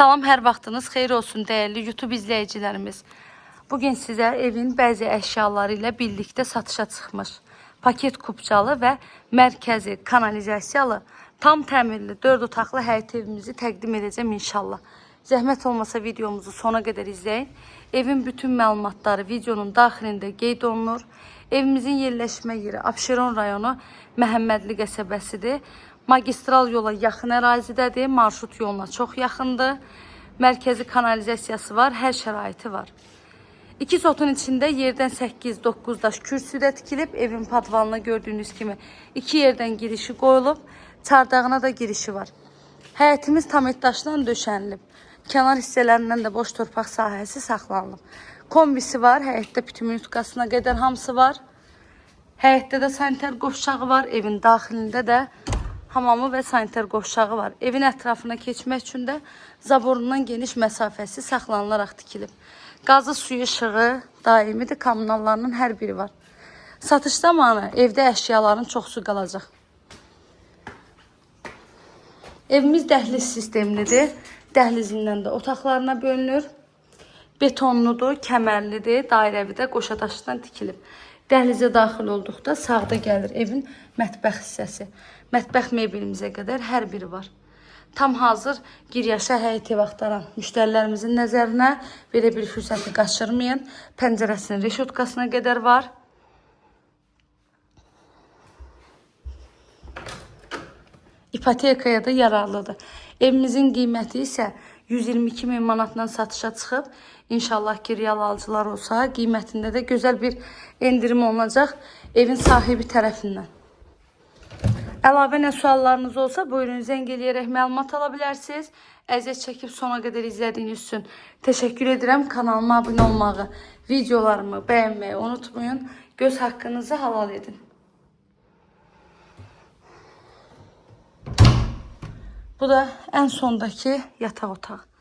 Salam, hər vaxtınız xeyir olsun değerli YouTube izleyicilerimiz. Bugün sizə evin bəzi əşyaları ilə birlikdə satışa çıxmış paket kupçalı və mərkəzi kanalizasiyalı tam təmirli 4 otaqlı həyət evimizi təqdim edəcəm inşallah. Zəhmət olmasa videomuzu sona qədər izləyin. Evin bütün məlumatları videonun daxilində qeyd olunur. Evimizin yerləşmə yeri Abşeron rayonu Məhəmmədli qəsəbəsidir. Magistral yola yaxın ərazidədir, marşrut yoluna çox yaxındır. Mərkəzi kanalizasiyası var, hər şəraiti var. 2 sotun içində yerdən 8-9 daş kürsüdə tikilib, evin padvalına gördüyünüz kimi 2 yerdən girişi qoyulub, çardağına da girişi var. Həyətimiz tam daşla döşənilib. Kənar hissələrindən də boş torpaq sahəsi saxlanılıb. Kombisi var, həyətdə bütün yutkasına qədər hamısı var. Həyətdə də sanitar qovşağı var, evin daxilində də hamamı və sanitar qovşağı var. Evin ətrafına keçmək üçün də zaborundan geniş məsafəsi saxlanılaraq tikilib. Qazı, suyu, işığı daimidir, kommunallarının hər biri var. Satış zamanı evdə əşyaların çoxsu qalacaq. Evimiz dəhliz sistemlidir. Dəhlizindən də otaqlarına bölünür. Betonludur, kəmərlidir, dairəvi də qoşa daşdan tikilib. Dəhlizə daxil olduqda sağda gəlir evin mətbəx hissəsi. Mətbəx mebelimizə qədər hər biri var. Tam hazır giryaşa həyət ev axtaran müştərilərimizin nəzərinə belə bir fürsəti qaçırmayın. Pəncərəsinin reşotkasına qədər var. İpotekaya da yararlıdır. Evimizin qiyməti isə 122 min manatdan satışa çıxıb. İnşallah ki, real alıcılar olsa, qiymətində də gözəl bir endirim olunacaq evin sahibi tərəfindən. Əlavə nə suallarınız olsa, buyurun zəng eləyərək məlumat ala bilərsiniz. Əziyyət çəkib sona qədər izlədiyiniz üçün təşəkkür edirəm. Kanalıma abunə olmağı, videolarımı bəyənməyi unutmayın. Göz haqqınızı halal edin. Bu da ən sondakı yataq otağı.